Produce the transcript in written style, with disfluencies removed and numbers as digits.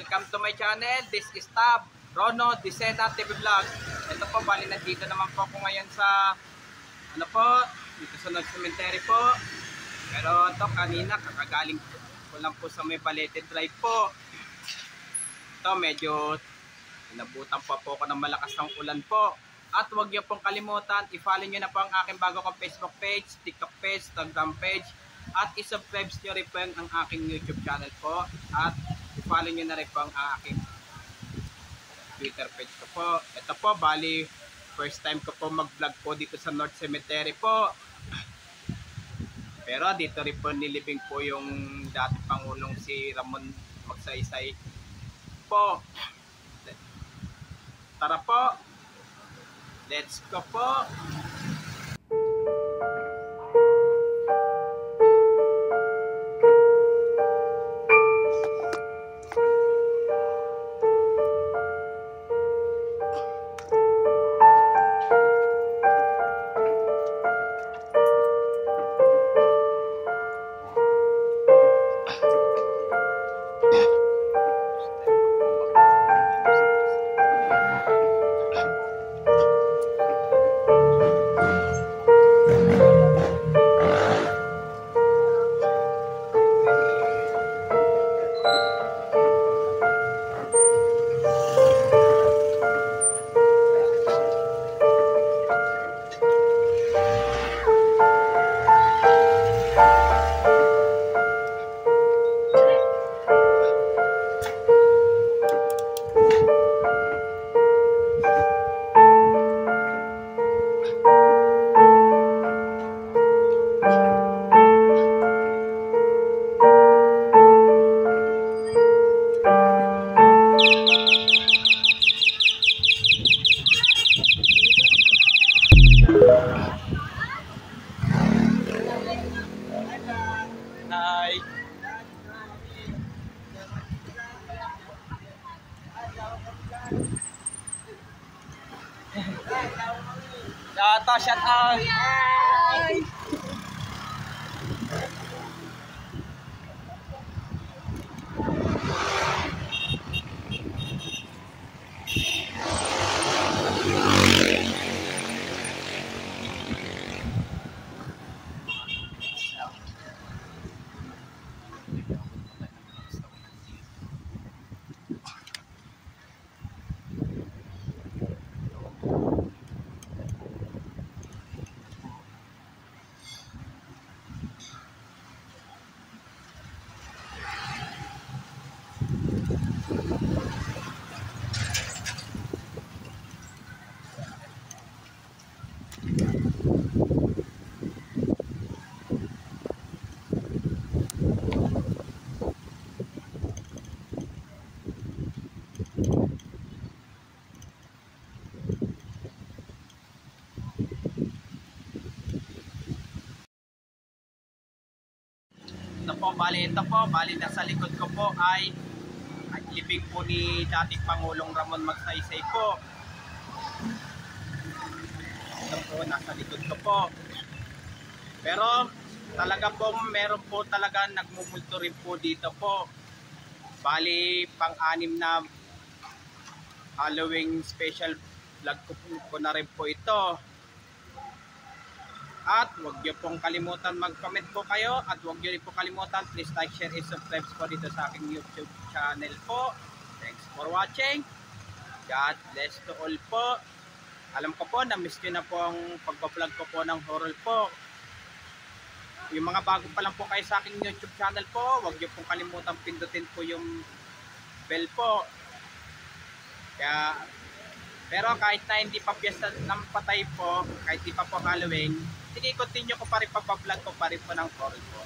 Welcome to my channel. This is Tab Rono Dicena TV Vlog. Ito po, bali nandito naman po ako ngayon sa dito sa North Cemetery po. Pero ito kanina kakagaling ko lang po sa may Balete Drive po. Ito medyo nabutan pa po ako ng malakas ng ulan po. At huwag niyo pong kalimutan, i-follow niyo na po ang aking bago kong Facebook page, TikTok page, Instagram page. At i-subscribe nyo rin po ang aking YouTube channel po. At i-follow nyo na rin po ang aking Twitter page ko po. Ito po, bali, first time ko po mag-vlog po dito sa North Cemetery po. Pero dito rin po nilibing po yung dating Pangulong si Ramon Magsaysay po. Tara po, let's go po. Shout out. Hi. Ito po, bali nasa likod ko po ay libing po ni dating Pangulong Ramon Magsaysay po. Ito po, nasa likod ko po. Pero talaga po, meron po talaga nagmumulto rin po dito po. Bali, pang-anim na Halloween special vlog ko na rin po ito. At huwag niyo pong kalimutan mag-comment po kayo. At huwag niyo rin po kalimutan, please like, share, and subscribe po dito sa aking YouTube channel po. Thanks for watching. God bless to all po. Alam ko po, na-miss nyo na po ang pagpa-vlog ko po ng horror po. Yung mga bago pa lang po kayo sa aking YouTube channel po, huwag niyo pong kalimutan pindutin po yung bell po. Pero kahit na hindi pa piyesta ng patay po, kahit hindi pa po Halloween, sige, continue ko pa rin papablog ko pa rin po ng horror po.